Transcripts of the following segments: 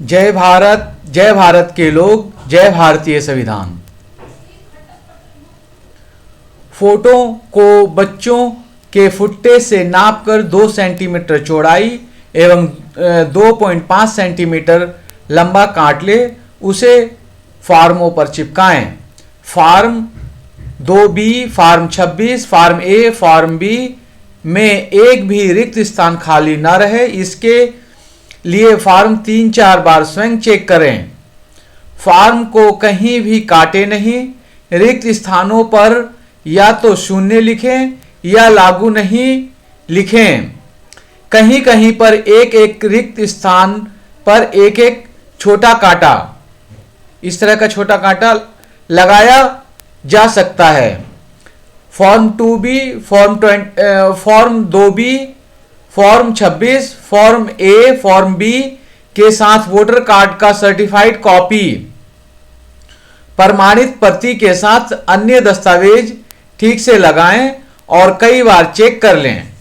जय भारत के लोग, जय भारतीय संविधान। फोटो को बच्चों के फुट्टे से नापकर 2 सेंटीमीटर चौड़ाई एवं 2.5 सेंटीमीटर लंबा काट ले, उसे फॉर्मों पर चिपकाएं। Form 2B, form 26, form A, form B में एक भी रिक्त स्थान खाली न रहे, इसके लिए फॉर्म 3-4 बार स्वयं चेक करें। फॉर्म को कहीं भी काटे नहीं, रिक्त स्थानों पर या तो शून्य लिखें या लागू नहीं लिखें। कहीं कहीं पर एक एक रिक्त स्थान पर एक एक छोटा कांटा, इस तरह का छोटा कांटा लगाया जा सकता है। Form 2B, form 2B, form 26, form A, form B के साथ वोटर कार्ड का सर्टिफाइड कॉपी, प्रमाणित प्रति के साथ अन्य दस्तावेज ठीक से लगाएं और कई बार चेक कर लें।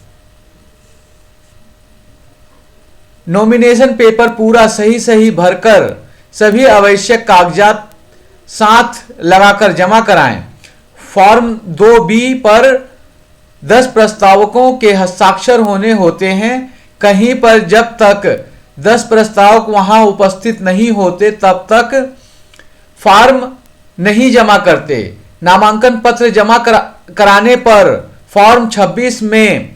नॉमिनेशन पेपर पूरा सही भरकर सभी आवश्यक कागजात साथ लगाकर जमा कराएं। फॉर्म 2B पर 10 प्रस्तावकों के हस्ताक्षर होने होते हैं। कहीं पर जब तक 10 प्रस्तावक वहां उपस्थित नहीं होते तब तक फॉर्म नहीं जमा करते। नामांकन पत्र जमा कराने पर फॉर्म 26 में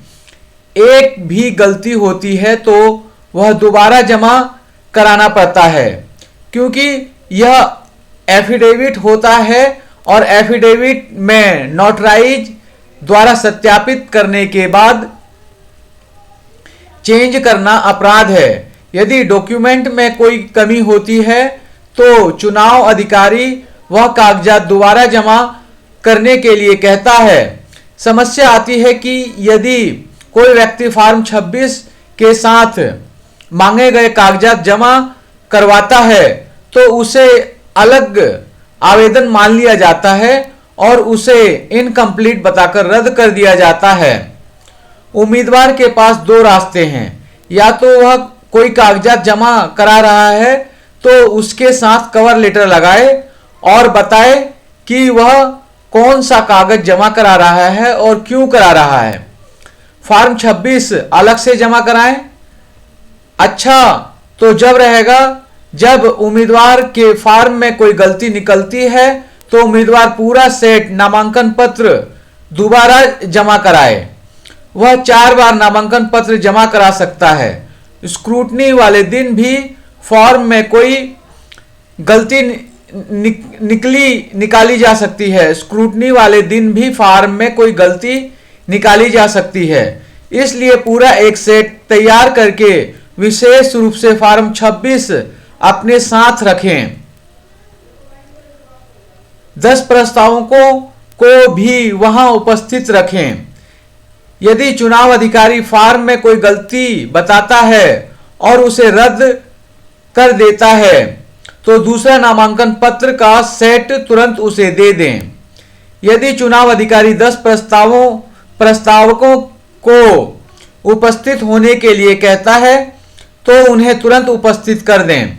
एक भी गलती होती है तो वह दोबारा जमा कराना पड़ता है, क्योंकि यह एफिडेविट होता है और एफिडेविट में नोटराइज द्वारा सत्यापित करने के बाद चेंज करना अपराध है। यदि डॉक्यूमेंट में कोई कमी होती है तो चुनाव अधिकारी वह कागजात दोबारा जमा करने के लिए कहता है। समस्या आती है कि यदि कोई व्यक्ति फॉर्म 26 के साथ मांगे गए कागजात जमा करवाता है तो उसे अलग आवेदन मान लिया जाता है और उसे इनकम्प्लीट बताकर रद्द कर दिया जाता है। उम्मीदवार के पास 2 रास्ते हैं, या तो वह कोई कागजात जमा करा रहा है तो उसके साथ कवर लेटर लगाए और बताए कि वह कौन सा कागज जमा करा रहा है और क्यों करा रहा है। फॉर्म 26 अलग से जमा कराएं। अच्छा तो जब रहेगा जब उम्मीदवार के फॉर्म में कोई गलती निकलती है तो उम्मीदवार पूरा सेट नामांकन पत्र दोबारा जमा कराए। वह 4 बार नामांकन पत्र जमा करा सकता है। स्क्रूटनी वाले दिन भी फॉर्म में कोई गलती निकाली जा सकती है। स्क्रूटनी वाले दिन भी फॉर्म में कोई गलती निकाली जा सकती है। इसलिए पूरा एक सेट तैयार करके विशेष रूप से फॉर्म 26 अपने साथ रखें। 10 प्रस्तावकों को भी वहां उपस्थित रखें। यदि चुनाव अधिकारी फॉर्म में कोई गलती बताता है और उसे रद्द कर देता है तो दूसरा नामांकन पत्र का सेट तुरंत उसे दे दें। यदि चुनाव अधिकारी 10 प्रस्तावकों को उपस्थित होने के लिए कहता है तो उन्हें तुरंत उपस्थित कर दें।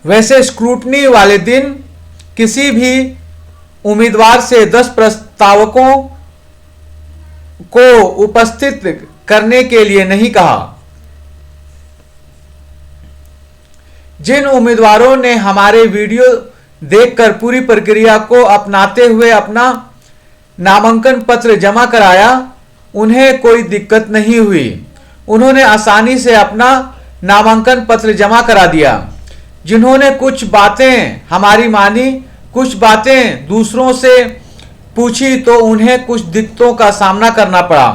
वैसे स्क्रूटनी वाले दिन किसी भी उम्मीदवार से 10 प्रस्तावकों को उपस्थित करने के लिए नहीं कहा। जिन उम्मीदवारों ने हमारे वीडियो देखकर पूरी प्रक्रिया को अपनाते हुए अपना नामांकन पत्र जमा कराया, उन्हें कोई दिक्कत नहीं हुई। उन्होंने आसानी से अपना नामांकन पत्र जमा करा दिया। जिन्होंने कुछ बातें हमारी मानी, कुछ बातें दूसरों से पूछी तो उन्हें कुछ दिक्कतों का सामना करना पड़ा।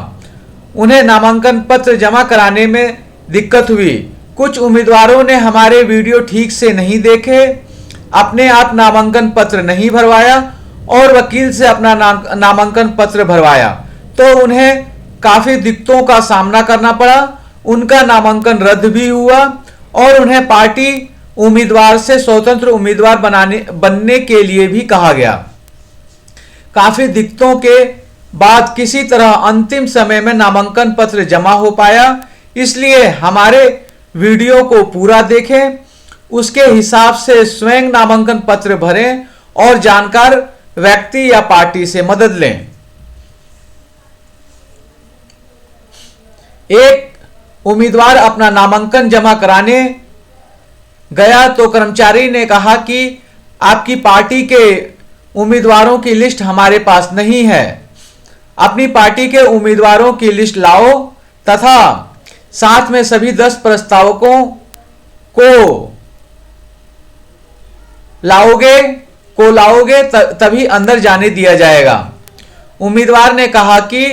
उन्हें नामांकन पत्र जमा कराने में दिक्कत हुई। कुछ उम्मीदवारों ने हमारे वीडियो ठीक से नहीं देखे, अपने आप नामांकन पत्र नहीं भरवाया और वकील से अपना नामांकन पत्र भरवाया तो उन्हें काफी दिक्कतों का सामना करना पड़ा। उनका नामांकन रद्द भी हुआ और उन्हें पार्टी उम्मीदवार से स्वतंत्र उम्मीदवार बनने के लिए भी कहा गया। काफी दिक्कतों के बाद किसी तरह अंतिम समय में नामांकन पत्र जमा हो पाया। इसलिए हमारे वीडियो को पूरा देखें, उसके हिसाब से स्वयं नामांकन पत्र भरें और जानकार व्यक्ति या पार्टी से मदद लें। एक उम्मीदवार अपना नामांकन जमा कराने गया तो कर्मचारी ने कहा कि आपकी पार्टी के उम्मीदवारों की लिस्ट हमारे पास नहीं है, अपनी पार्टी के उम्मीदवारों की लिस्ट लाओ तथा साथ में सभी 10 प्रस्तावकों को लाओगे तभी अंदर जाने दिया जाएगा। उम्मीदवार ने कहा कि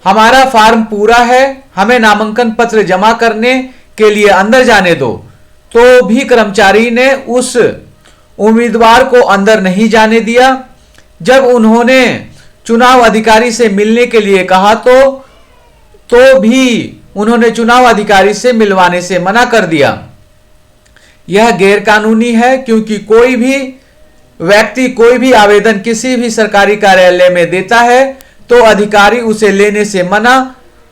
हमारा फॉर्म पूरा है, हमें नामांकन पत्र जमा करने के लिए अंदर जाने दो। तो भी कर्मचारी ने उस उम्मीदवार को अंदर नहीं जाने दिया। जब उन्होंने चुनाव अधिकारी से मिलने के लिए कहा तो भी उन्होंने चुनाव अधिकारी से मिलवाने से मना कर दिया। यह गैरकानूनी है, क्योंकि कोई भी व्यक्ति कोई भी आवेदन किसी भी सरकारी कार्यालय में देता है तो अधिकारी उसे लेने से मना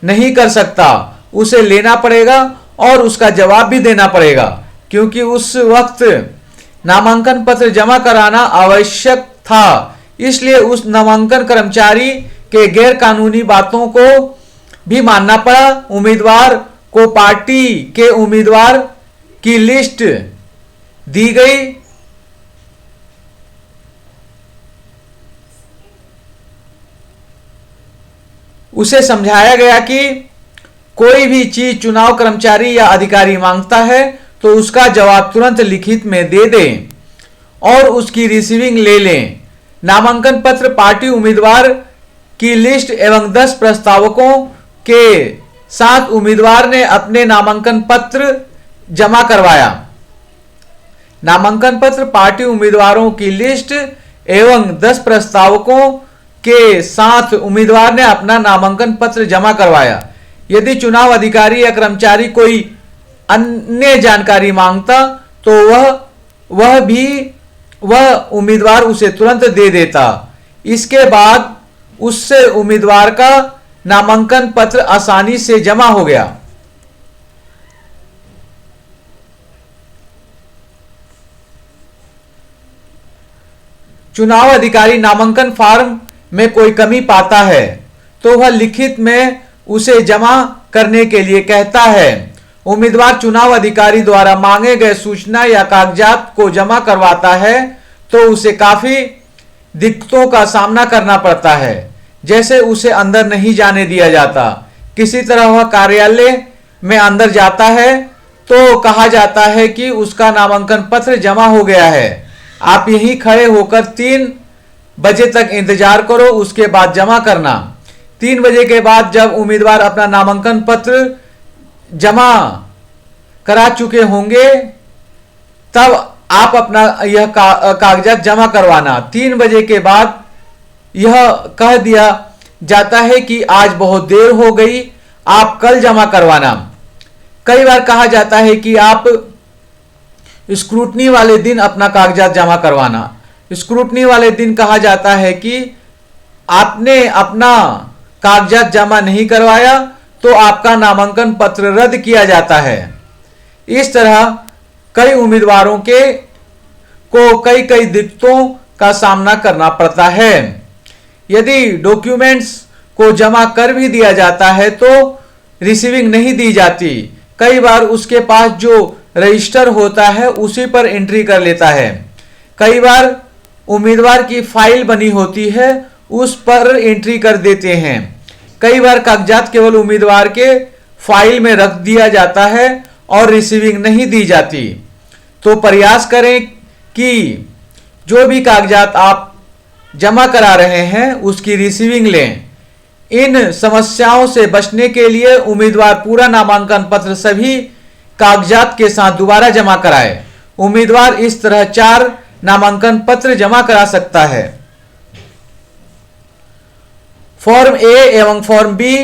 नहीं कर सकता, उसे लेना पड़ेगा और उसका जवाब भी देना पड़ेगा, क्योंकि उस वक्त नामांकन पत्र जमा कराना आवश्यक था। इसलिए उस नामांकन कर्मचारी के गैर कानूनी बातों को भी मानना पड़ा। उम्मीदवार को पार्टी के उम्मीदवार की लिस्ट दी गई। उसे समझाया गया कि कोई भी चीज चुनाव कर्मचारी या अधिकारी मांगता है तो उसका जवाब तुरंत लिखित में दे दें और उसकी रिसीविंग ले लें। नामांकन पत्र पार्टी उम्मीदवार की लिस्ट एवं 10 प्रस्तावकों के साथ उम्मीदवार ने अपने नामांकन पत्र जमा करवाया। नामांकन पत्र पार्टी उम्मीदवारों की लिस्ट एवं 10 प्रस्तावकों के साथ उम्मीदवार ने अपना नामांकन पत्र जमा करवाया। यदि चुनाव अधिकारी या कर्मचारी कोई अन्य जानकारी मांगता तो वह उम्मीदवार उसे तुरंत दे देता। इसके बाद उससे उम्मीदवार का नामांकन पत्र आसानी से जमा हो गया। चुनाव अधिकारी नामांकन फॉर्म में कोई कमी पाता है तो वह लिखित में उसे जमा करने के लिए कहता है। उम्मीदवार चुनाव अधिकारी द्वारा मांगे गए सूचना या कागजात को जमा करवाता है तो उसे काफी दिक्कतों का सामना करना पड़ता है, जैसे उसे अंदर नहीं जाने दिया जाता। किसी तरह वह कार्यालय में अंदर जाता है तो कहा जाता है कि उसका नामांकन पत्र जमा हो गया है, आप यहीं खड़े होकर 3 बजे तक इंतजार करो, उसके बाद जमा करना। 3 बजे के बाद जब उम्मीदवार अपना नामांकन पत्र जमा करा चुके होंगे तब आप अपना यह कागजात जमा करवाना। 3 बजे के बाद यह कह दिया जाता है कि आज बहुत देर हो गई, आप कल जमा करवाना। कई बार कहा जाता है कि आप स्क्रूटनी वाले दिन अपना कागजात जमा करवाना। स्क्रूटनी वाले दिन कहा जाता है कि आपने अपना कागजात जमा नहीं करवाया तो आपका नामांकन पत्र रद्द किया जाता है। इस तरह कई उम्मीदवारों को कई दिक्कतों का सामना करना पड़ता है। यदि डॉक्यूमेंट्स को जमा कर भी दिया जाता है तो रिसीविंग नहीं दी जाती। कई बार उसके पास जो रजिस्टर होता है उसी पर एंट्री कर लेता है। कई बार उम्मीदवार की फाइल बनी होती है उस पर एंट्री कर देते हैं। कई बार कागजात केवल उम्मीदवार के फाइल में रख दिया जाता है और रिसीविंग नहीं दी जाती। तो प्रयास करें कि जो भी कागजात आप जमा करा रहे हैं उसकी रिसीविंग लें। इन समस्याओं से बचने के लिए उम्मीदवार पूरा नामांकन पत्र सभी कागजात के साथ दोबारा जमा कराए। उम्मीदवार इस तरह 4 नामांकन पत्र जमा करा सकता है। फॉर्म ए एवं फॉर्म बी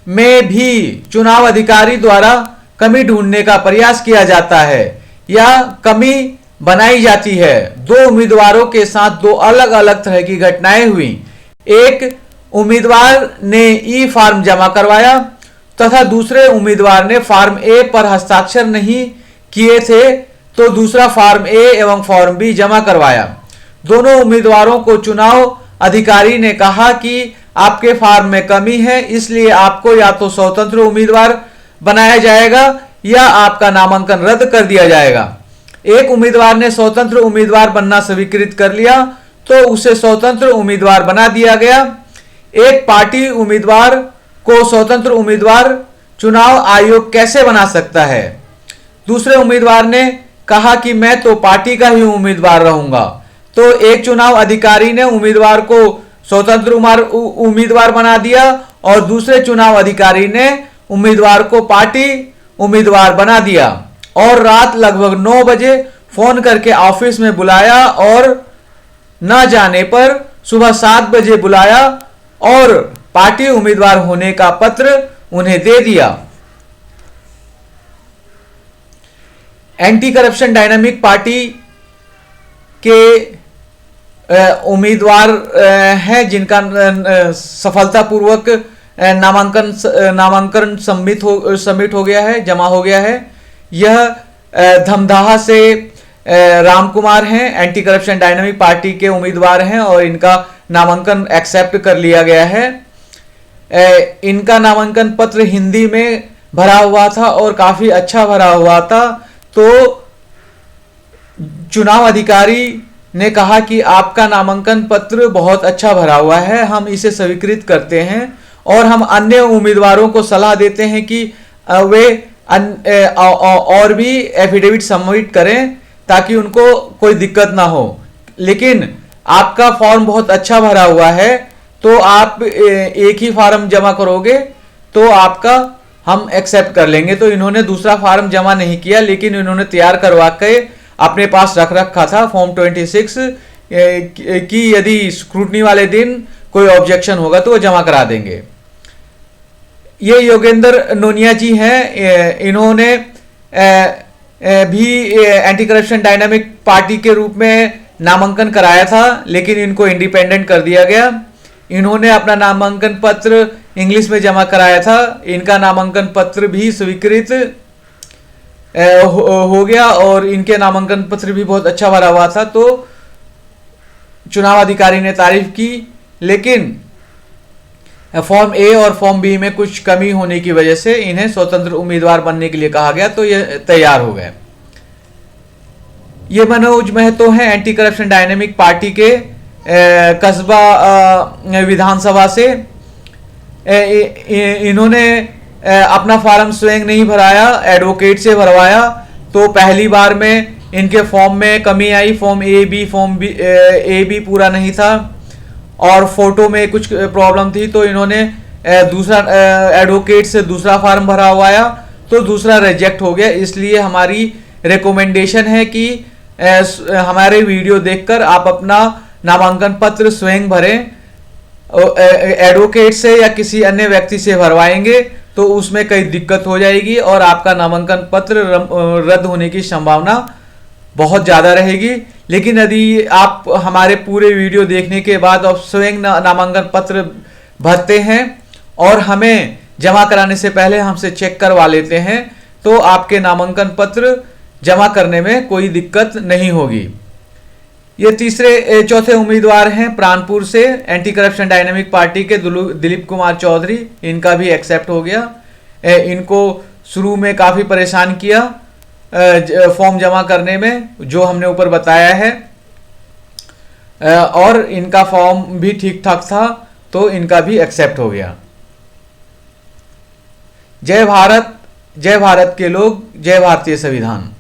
में भी चुनाव अधिकारी द्वारा कमी ढूंढने का प्रयास किया जाता है या कमी बनाई जाती है। 2 उम्मीदवारों के साथ 2 अलग अलग तरह की घटनाएं हुई। एक उम्मीदवार ने ई फॉर्म जमा करवाया तथा दूसरे उम्मीदवार ने फॉर्म ए पर हस्ताक्षर नहीं किए थे तो दूसरा फॉर्म ए एवं फॉर्म बी जमा करवाया। दोनों उम्मीदवारों को चुनाव अधिकारी ने कहा कि आपके फॉर्म में कमी है, इसलिए आपको या तो स्वतंत्र उम्मीदवार बनाया जाएगा या आपका नामांकन रद्द कर दिया जाएगा। एक उम्मीदवार ने स्वतंत्र उम्मीदवार बनना स्वीकृत कर लिया तो उसे स्वतंत्र उम्मीदवार बना दिया गया। एक पार्टी उम्मीदवार को स्वतंत्र उम्मीदवार चुनाव आयोग कैसे बना सकता है? दूसरे उम्मीदवार ने कहा कि मैं तो पार्टी का ही उम्मीदवार रहूंगा। तो एक चुनाव अधिकारी ने उम्मीदवार को स्वतंत्र उम्मीदवार बना दिया और दूसरे चुनाव अधिकारी ने उम्मीदवार को पार्टी उम्मीदवार बना दिया और रात लगभग 9 बजे फोन करके ऑफिस में बुलाया और न जाने पर सुबह 7 बजे बुलाया और पार्टी उम्मीदवार होने का पत्र उन्हें दे दिया। एंटी करप्शन डायनामिक पार्टी के उम्मीदवार हैं जिनका सफलतापूर्वक नामांकन सबमिट हो गया है, जमा हो गया है। यह धमदाहा से राम कुमार हैं, एंटी करप्शन डायनामिक पार्टी के उम्मीदवार हैं और इनका नामांकन एक्सेप्ट कर लिया गया है। इनका नामांकन पत्र हिंदी में भरा हुआ था और काफी अच्छा भरा हुआ था। तो चुनाव अधिकारी ने कहा कि आपका नामांकन पत्र बहुत अच्छा भरा हुआ है, हम इसे स्वीकृत करते हैं और हम अन्य उम्मीदवारों को सलाह देते हैं कि वे और भी एफिडेविट सबमिट करें ताकि उनको कोई दिक्कत ना हो। लेकिन आपका फॉर्म बहुत अच्छा भरा हुआ है तो आप एक ही फॉर्म जमा करोगे तो आपका हम एक्सेप्ट कर लेंगे। तो इन्होंने दूसरा फॉर्म जमा नहीं किया लेकिन इन्होंने तैयार करवा के अपने पास रख रखा था फॉर्म 26 कि यदि स्क्रूटनी वाले दिन कोई ऑब्जेक्शन होगा तो वो जमा करा देंगे। ये योगेंद्र नोनिया जी हैं, इन्होंने भी एंटी करप्शन डायनामिक पार्टी के रूप में नामांकन कराया था लेकिन इनको इंडिपेंडेंट कर दिया गया। इन्होंने अपना नामांकन पत्र इंग्लिश में जमा कराया था, इनका नामांकन पत्र भी स्वीकृत हो गया और इनके नामांकन पत्र भी बहुत अच्छा भरा हुआ था। तो चुनाव अधिकारी ने तारीफ की लेकिन फॉर्म ए और फॉर्म बी में कुछ कमी होने की वजह से इन्हें स्वतंत्र उम्मीदवार बनने के लिए कहा गया तो ये तैयार हो गए। ये मनोज महतो हैं एंटी करप्शन डायनामिक पार्टी के कस्बा विधानसभा से। इन्होंने अपना फॉर्म स्वयं नहीं भराया, एडवोकेट से भरवाया। तो पहली बार में इनके फॉर्म में कमी आई, फॉर्म ए बी पूरा नहीं था और फोटो में कुछ प्रॉब्लम थी तो इन्होंने दूसरा एडवोकेट से दूसरा फॉर्म भरा हुआ तो दूसरा रिजेक्ट हो गया। इसलिए हमारी रिकमेंडेशन है कि हमारे वीडियो देखकर आप अपना नामांकन पत्र स्वयं भरें। एडवोकेट से या किसी अन्य व्यक्ति से भरवाएंगे तो उसमें कई दिक्कत हो जाएगी और आपका नामांकन पत्र रद्द होने की संभावना बहुत ज़्यादा रहेगी। लेकिन यदि आप हमारे पूरे वीडियो देखने के बाद आप स्वयं नामांकन पत्र भरते हैं और हमें जमा कराने से पहले हमसे चेक करवा लेते हैं तो आपके नामांकन पत्र जमा करने में कोई दिक्कत नहीं होगी। ये चौथे उम्मीदवार हैं प्राणपुर से एंटी करप्शन डायनामिक पार्टी के दिलीप कुमार चौधरी, इनका भी एक्सेप्ट हो गया। इनको शुरू में काफ़ी परेशान किया फॉर्म जमा करने में जो हमने ऊपर बताया है और इनका फॉर्म भी ठीक ठाक था तो इनका भी एक्सेप्ट हो गया। जय भारत, जय भारत के लोग, जय भारतीय संविधान।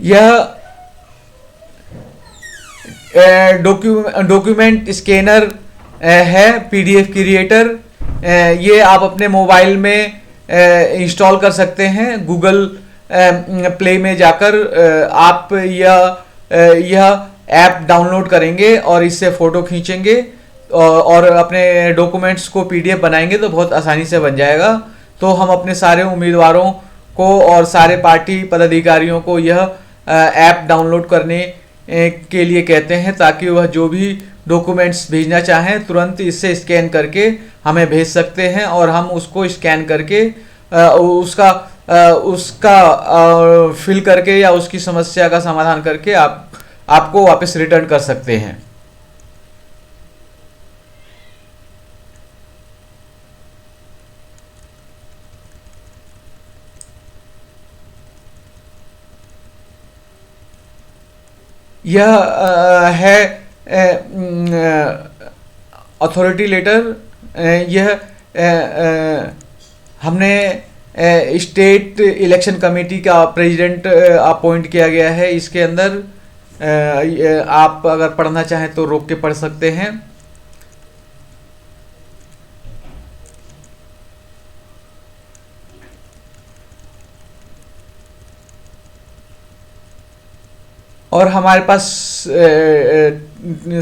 यह डॉक्यूमेंट स्कैनर है, पीडीएफ क्रिएटर। ये आप अपने मोबाइल में इंस्टॉल कर सकते हैं। गूगल प्ले में जाकर आप यह ऐप डाउनलोड करेंगे और इससे फ़ोटो खींचेंगे और अपने डॉक्यूमेंट्स को पीडीएफ बनाएंगे तो बहुत आसानी से बन जाएगा। तो हम अपने सारे उम्मीदवारों को और सारे पार्टी पदाधिकारियों को यह ऐप डाउनलोड करने के लिए कहते हैं, ताकि वह जो भी डॉक्यूमेंट्स भेजना चाहें तुरंत इससे स्कैन करके हमें भेज सकते हैं, और हम उसको स्कैन करके उसका फिल करके या उसकी समस्या का समाधान करके आपको वापस रिटर्न कर सकते हैं। यह है अथॉरिटी लेटर। यह हमने स्टेट इलेक्शन कमेटी का प्रेसिडेंट अपॉइंट किया गया है। इसके अंदर आप अगर पढ़ना चाहें तो रोक के पढ़ सकते हैं। और हमारे पास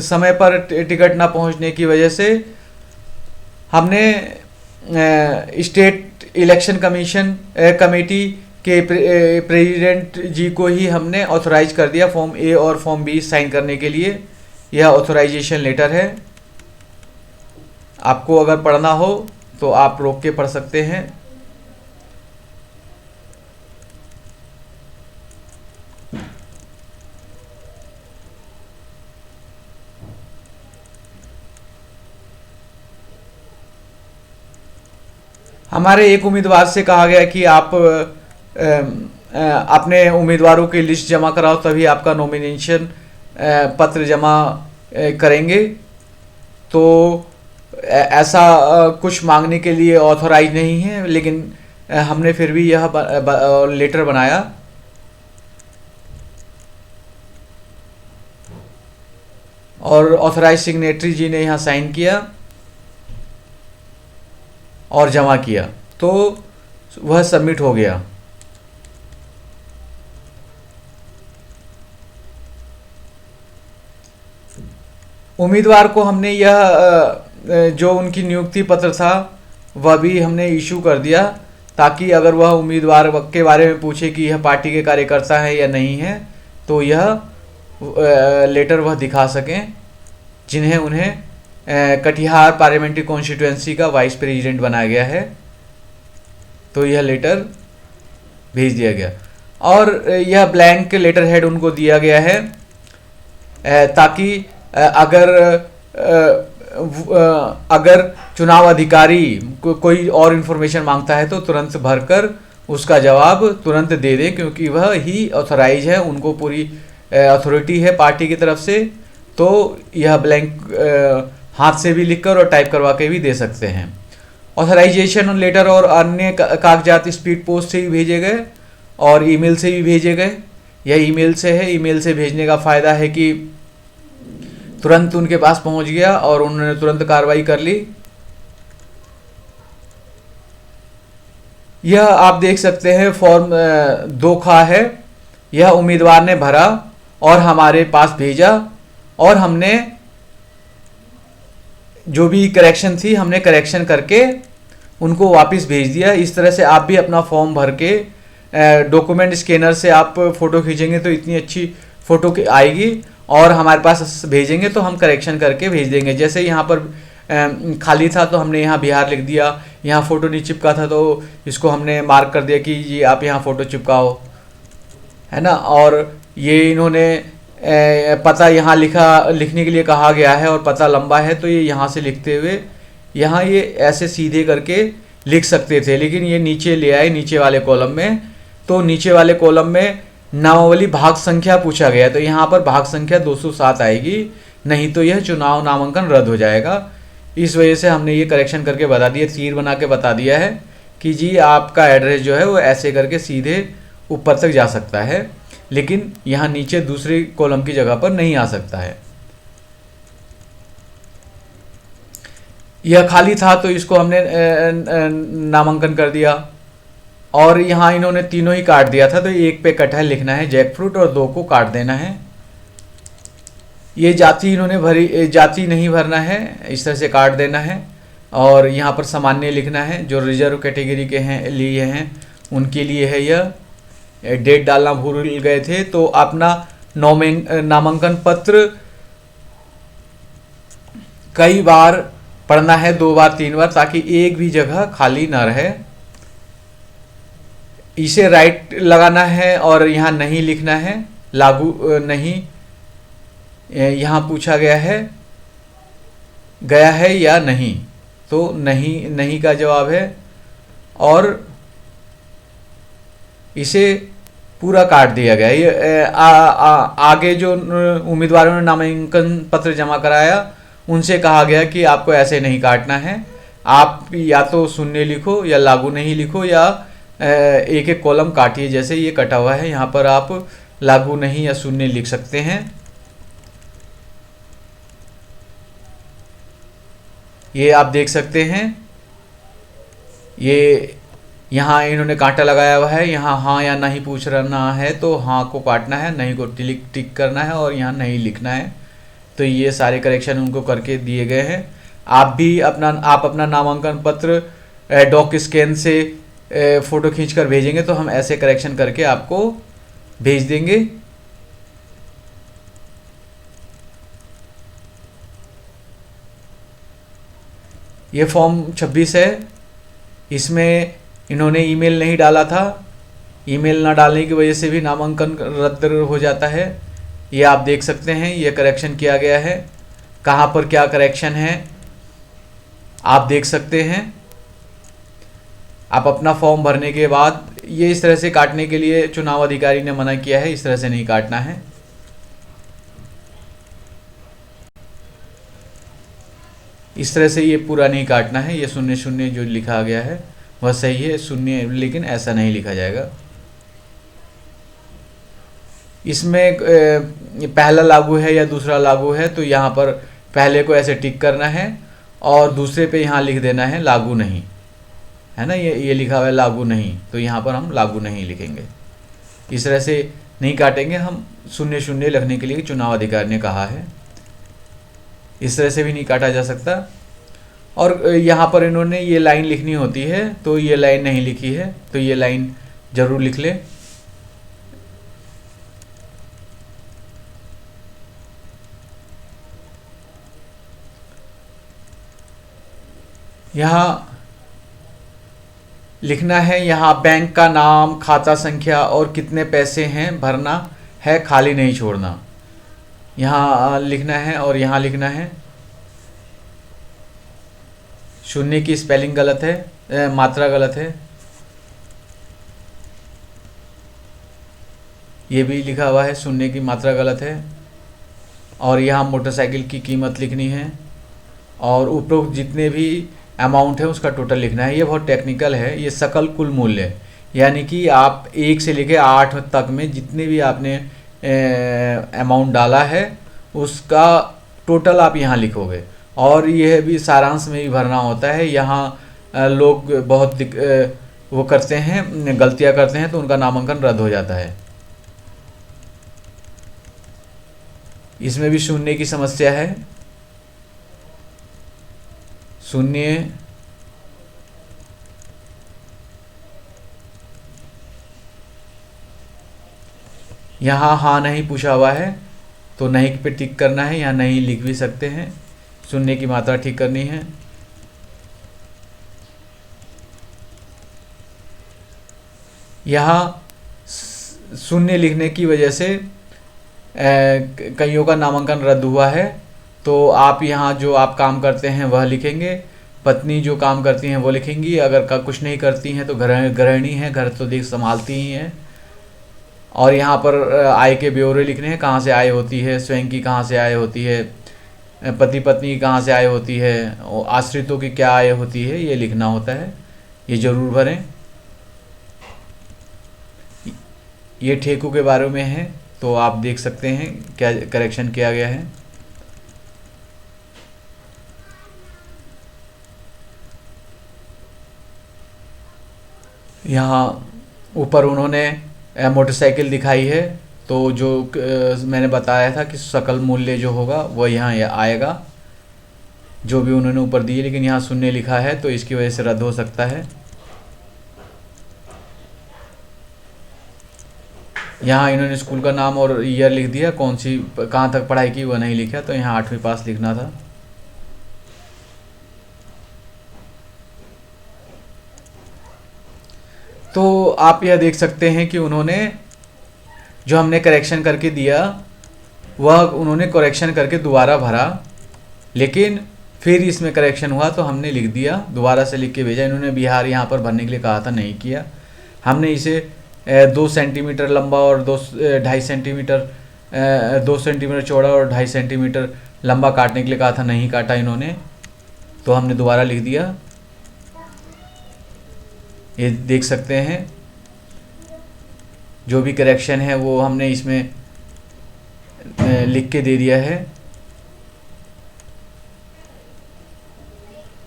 समय पर टिकट ना पहुंचने की वजह से हमने स्टेट इलेक्शन कमीशन कमेटी के प्रेसिडेंट जी को ही हमने ऑथराइज कर दिया फॉर्म ए और फॉर्म बी साइन करने के लिए। यह ऑथराइजेशन लेटर है। आपको अगर पढ़ना हो तो आप रोक के पढ़ सकते हैं। हमारे एक उम्मीदवार से कहा गया कि आप अपने उम्मीदवारों की लिस्ट जमा कराओ, तभी आपका नॉमिनेशन पत्र जमा करेंगे। तो ऐसा कुछ मांगने के लिए ऑथराइज नहीं है, लेकिन हमने फिर भी यह लेटर बनाया। और ऑथराइज सिग्नेटरी जी ने यहाँ साइन किया और जमा किया, तो वह सबमिट हो गया। उम्मीदवार को हमने यह जो उनकी नियुक्ति पत्र था वह भी हमने इशू कर दिया, ताकि अगर वह उम्मीदवार के बारे में पूछे कि यह पार्टी के कार्यकर्ता है या नहीं है, तो यह लेटर वह दिखा सकें, जिन्हें उन्हें कटिहार पार्लियामेंट्री कॉन्स्टिट्यूएंसी का वाइस प्रेसिडेंट बनाया गया है। तो यह लेटर भेज दिया गया और यह ब्लैंक लेटर हेड उनको दिया गया है, ताकि अगर चुनाव अधिकारी कोई और इन्फॉर्मेशन मांगता है तो तुरंत भरकर उसका जवाब तुरंत दे दें, क्योंकि वह ही ऑथराइज है, उनको पूरी अथॉरिटी है पार्टी की तरफ से। तो यह ब्लैंक हाथ से भी लिखकर और टाइप करवा के भी दे सकते हैं। ऑथराइजेशन लेटर और अन्य कागजात स्पीड पोस्ट से भी भेजे गए और ईमेल से भी भेजे गए। यह ईमेल से है। ईमेल से भेजने का फ़ायदा है कि तुरंत उनके पास पहुंच गया और उन्होंने तुरंत कार्रवाई कर ली। यह आप देख सकते हैं फॉर्म 2 है। यह उम्मीदवार ने भरा और हमारे पास भेजा, और हमने जो भी करेक्शन थी हमने करेक्शन करके उनको वापस भेज दिया। इस तरह से आप भी अपना फॉर्म भर के डॉक्यूमेंट स्कैनर से आप फ़ोटो खींचेंगे तो इतनी अच्छी फ़ोटो आएगी, और हमारे पास भेजेंगे तो हम करेक्शन करके भेज देंगे। जैसे यहाँ पर खाली था तो हमने यहाँ बिहार लिख दिया, यहाँ फ़ोटो नहीं चिपका था तो इसको हमने मार्क कर दिया कि ये आप यहाँ फ़ोटो चिपकाओ, है ना। और ये इन्होंने पता यहाँ लिखने के लिए कहा गया है और पता लंबा है, तो ये यहाँ से लिखते हुए यहाँ ये ऐसे सीधे करके लिख सकते थे, लेकिन ये नीचे ले आए नीचे वाले कॉलम में। तो नीचे वाले कॉलम में नामावली भाग संख्या पूछा गया, तो यहाँ पर भाग संख्या 207 आएगी, नहीं तो यह चुनाव नामांकन रद्द हो जाएगा। इस वजह से हमने ये करेक्शन करके बता दिया, तीर बना के बता दिया है कि जी आपका एड्रेस जो है वो ऐसे करके सीधे ऊपर तक जा सकता है, लेकिन यहाँ नीचे दूसरी कॉलम की जगह पर नहीं आ सकता है। यह खाली था तो इसको हमने नामांकन कर दिया, और यहाँ इन्होंने तीनों ही काट दिया था, तो एक पे कटहल लिखना है जैक फ्रूट और 2 को काट देना है। ये जाति इन्होंने भरी, जाति नहीं भरना है, इस तरह से काट देना है। और यहाँ पर सामान्य लिखना है, जो रिजर्व कैटेगरी के हैं लिए हैं उनके लिए है। यह डेट डालना भूल गए थे तो अपना नामांकन पत्र कई बार पढ़ना है, 2 बार 3 बार, ताकि एक भी जगह खाली ना रहे। इसे राइट लगाना है और यहाँ नहीं लिखना है, लागू नहीं। यहाँ पूछा गया है या नहीं, तो नहीं का जवाब है। और इसे पूरा काट दिया गया। ये आगे जो उम्मीदवारों ने नामांकन पत्र जमा कराया उनसे कहा गया कि आपको ऐसे नहीं काटना है, आप या तो शून्य लिखो या लागू नहीं लिखो, या एक एक कॉलम काटिए। जैसे ये कटा हुआ है, यहाँ पर आप लागू नहीं या शून्य लिख सकते हैं। ये आप देख सकते हैं, ये यहाँ इन्होंने कांटा लगाया हुआ है। यहाँ हाँ या नहीं पूछ रहा है तो हाँ को काटना है, नहीं को टिक करना है, और यहाँ नहीं लिखना है। तो ये सारे करेक्शन उनको करके दिए गए हैं। आप भी अपना नामांकन पत्र डॉक स्कैन से फ़ोटो खींचकर भेजेंगे तो हम ऐसे करेक्शन करके आपको भेज देंगे। ये फॉर्म 26 है। इसमें इन्होंने ईमेल नहीं डाला था, ईमेल ना डालने की वजह से भी नामांकन रद्द हो जाता है। ये आप देख सकते हैं, ये करेक्शन किया गया है। कहाँ पर क्या करेक्शन है आप देख सकते हैं। आप अपना फॉर्म भरने के बाद ये इस तरह से काटने के लिए चुनाव अधिकारी ने मना किया है, इस तरह से नहीं काटना है। इस तरह से ये पूरा नहीं काटना है। ये शून्य शून्य जो लिखा गया है वह सही है, शून्य लेकिन ऐसा नहीं लिखा जाएगा। इसमें पहला लागू है या दूसरा लागू है, तो यहाँ पर पहले को ऐसे टिक करना है और दूसरे पे यहाँ लिख देना है लागू नहीं, है ना। ये लिखा हुआ है लागू नहीं, तो यहाँ पर हम लागू नहीं लिखेंगे। इस तरह से नहीं काटेंगे हम, शून्य शून्य लिखने के लिए चुनाव अधिकारी ने कहा है। इस तरह से भी नहीं काटा जा सकता। और यहाँ पर इन्होंने ये लाइन लिखनी होती है, तो ये लाइन नहीं लिखी है, तो ये लाइन ज़रूर लिख लें। यहाँ लिखना है, यहाँ बैंक का नाम, खाता संख्या और कितने पैसे हैं भरना है, खाली नहीं छोड़ना। यहाँ लिखना है और यहाँ लिखना है। शून्य की स्पेलिंग गलत है, मात्रा गलत है। ये भी लिखा हुआ है, शून्य की मात्रा गलत है। और यहाँ मोटरसाइकिल की कीमत लिखनी है और उपरोक्त जितने भी अमाउंट है उसका टोटल लिखना है। ये बहुत टेक्निकल है। ये सकल कुल मूल्य, यानी कि आप 1 से लेकर 8 तक में जितने भी आपने अमाउंट डाला है उसका टोटल आप यहाँ लिखोगे। और यह भी सारांश में भी भरना होता है। यहाँ लोग बहुत वो करते हैं, गलतियाँ करते हैं, तो उनका नामांकन रद्द हो जाता है। इसमें भी शून्य की समस्या है। शून्य, यहाँ हाँ नहीं पूछा हुआ है, तो नहीं पे टिक करना है। यहाँ नहीं लिख भी सकते हैं, शून्य की मात्रा ठीक करनी है। यहाँ शून्य लिखने की वजह से कईयों का नामांकन रद्द हुआ है। तो आप यहाँ जो आप काम करते हैं वह लिखेंगे, पत्नी जो काम करती हैं वो लिखेंगी, अगर का कुछ नहीं करती हैं तो गृहिणी हैं, घर तो देख संभालती ही हैं। और यहाँ पर आय के ब्यौरे लिखने हैं, कहाँ से आय होती है, स्वयं की कहाँ से आय होती है, पति पत्नी की कहाँ से आय होती है, और आश्रितों की क्या आय होती है, ये लिखना होता है। ये ज़रूर भरें। ये ठेकों के बारे में है, तो आप देख सकते हैं क्या करेक्शन किया गया है। यहाँ ऊपर उन्होंने मोटरसाइकिल दिखाई है, तो जो मैंने बताया था कि सकल मूल्य जो होगा वह यहाँ आएगा, जो भी उन्होंने ऊपर दिए। लेकिन यहाँ शून्य लिखा है तो इसकी वजह से रद्द हो सकता है। यहाँ इन्होंने स्कूल का नाम और ईयर लिख दिया, कौन सी कहाँ तक पढ़ाई की वह नहीं लिखा, तो यहाँ 8वीं पास लिखना था। तो आप यह देख सकते हैं कि उन्होंने जो हमने करेक्शन करके दिया वह उन्होंने करेक्शन करके दोबारा भरा, लेकिन फिर इसमें करेक्शन हुआ तो हमने लिख दिया, दोबारा से लिख के भेजा। इन्होंने बिहार यहाँ पर भरने के लिए कहा था, नहीं किया। हमने इसे 2 सेंटीमीटर लंबा और 2.5 सेंटीमीटर 2 सेंटीमीटर चौड़ा और 2.5 सेंटीमीटर लंबा काटने के लिए कहा था, नहीं काटा इन्होंने, तो हमने दोबारा लिख दिया। ये देख सकते हैं जो भी करेक्शन है वो हमने इसमें लिख के दे दिया है।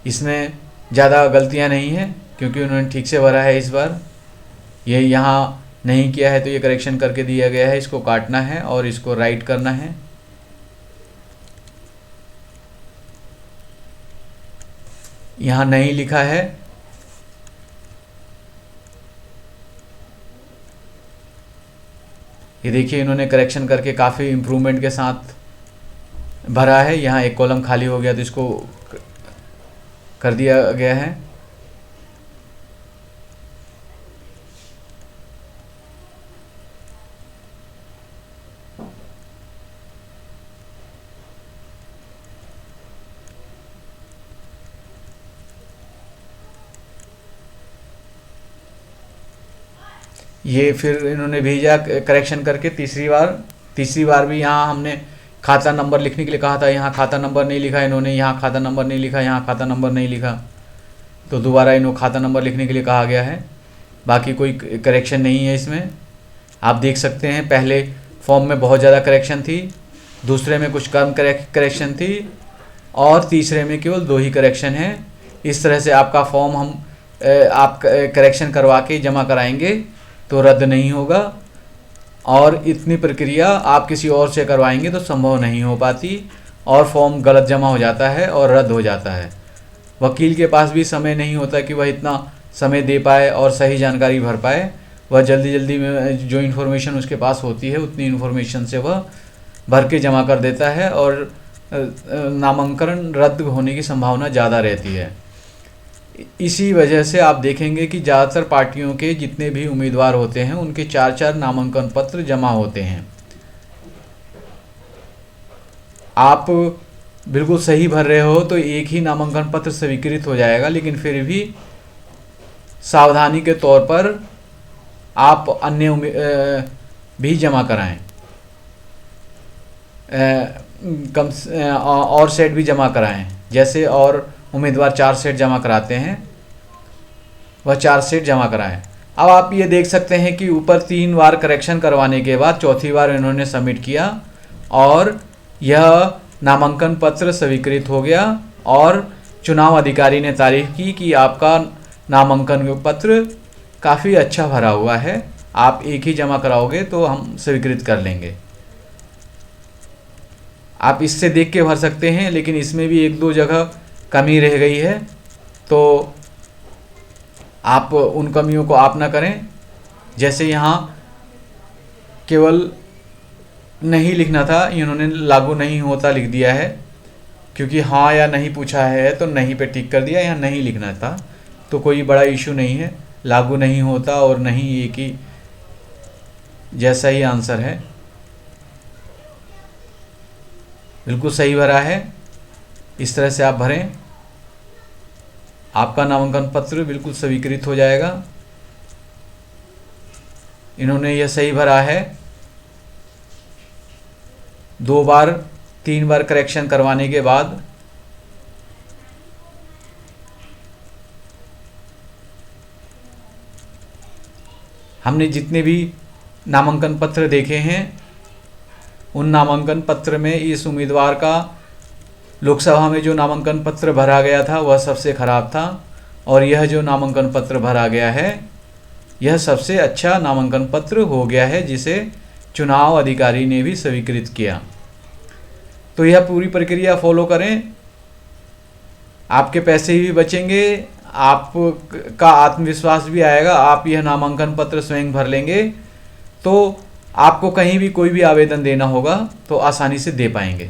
इसमें ज़्यादा गलतियां नहीं है क्योंकि उन्होंने ठीक से भरा है इस बार। ये यहाँ नहीं किया है तो ये करेक्शन करके दिया गया है, इसको काटना है और इसको राइट करना है। यहाँ नहीं लिखा है, ये देखिए इन्होंने करेक्शन करके काफ़ी इम्प्रूवमेंट के साथ भरा है। यहाँ एक कॉलम खाली हो गया तो इसको कर दिया गया है। ये फिर इन्होंने भेजा करेक्शन करके तीसरी बार भी यहाँ हमने खाता नंबर लिखने के लिए कहा था, यहाँ खाता नंबर नहीं लिखा इन्होंने, यहाँ खाता नंबर नहीं लिखा, यहाँ खाता नंबर नहीं लिखा, तो दोबारा इन्होंने खाता नंबर लिखने के लिए कहा गया है। बाकी कोई करेक्शन नहीं है इसमें। आप देख सकते हैं पहले फॉर्म में बहुत ज़्यादा करेक्शन थी, दूसरे में कुछ कम करेक्शन थी और तीसरे में केवल 2 ही करेक्शन है। इस तरह से आपका फॉर्म हम आप करेक्शन करवा के जमा कराएंगे तो रद्द नहीं होगा, और इतनी प्रक्रिया आप किसी और से करवाएंगे तो संभव नहीं हो पाती और फॉर्म गलत जमा हो जाता है और रद्द हो जाता है। वकील के पास भी समय नहीं होता कि वह इतना समय दे पाए और सही जानकारी भर पाए। वह जल्दी जल्दी में जो इन्फॉर्मेशन उसके पास होती है उतनी इन्फॉर्मेशन से वह भर के जमा कर देता है और नामांकन रद्द होने की संभावना ज़्यादा रहती है। इसी वजह से आप देखेंगे कि ज़्यादातर पार्टियों के जितने भी उम्मीदवार होते हैं उनके 4-4 नामांकन पत्र जमा होते हैं। आप बिल्कुल सही भर रहे हो तो एक ही नामांकन पत्र स्वीकृत हो जाएगा, लेकिन फिर भी सावधानी के तौर पर आप अन्य भी जमा कराएं, और सेट भी जमा कराएं। जैसे और उम्मीदवार 4 सेट जमा कराते हैं वह 4 सेट जमा कराएं। अब आप ये देख सकते हैं कि ऊपर 3 बार करेक्शन करवाने के बाद चौथी बार इन्होंने सबमिट किया और यह नामांकन पत्र स्वीकृत हो गया और चुनाव अधिकारी ने तारीफ की कि आपका नामांकन पत्र काफ़ी अच्छा भरा हुआ है, आप एक ही जमा कराओगे तो हम स्वीकृत कर लेंगे। आप इससे देख के भर सकते हैं, लेकिन इसमें भी 1-2 जगह कमी रह गई है तो आप उन कमियों को आप ना करें। जैसे यहाँ केवल नहीं लिखना था, इन्होंने लागू नहीं होता लिख दिया है, क्योंकि हाँ या नहीं पूछा है तो नहीं पे टिक कर दिया, यहाँ नहीं लिखना था, तो कोई बड़ा इशू नहीं है। लागू नहीं होता और नहीं एक ही जैसा ही आंसर है, बिल्कुल सही भरा है। इस तरह से आप भरें, आपका नामांकन पत्र बिल्कुल स्वीकृत हो जाएगा। इन्होंने यह सही भरा है। 2 बार 3 बार करेक्शन करवाने के बाद हमने जितने भी नामांकन पत्र देखे हैं उन नामांकन पत्र में इस उम्मीदवार का लोकसभा में जो नामांकन पत्र भरा गया था वह सबसे खराब था, और यह जो नामांकन पत्र भरा गया है यह सबसे अच्छा नामांकन पत्र हो गया है, जिसे चुनाव अधिकारी ने भी स्वीकृत किया। तो यह पूरी प्रक्रिया फॉलो करें, आपके पैसे भी बचेंगे, आपका आत्मविश्वास भी आएगा। आप यह नामांकन पत्र स्वयं भर लेंगे तो आपको कहीं भी कोई भी आवेदन देना होगा तो आसानी से दे पाएंगे।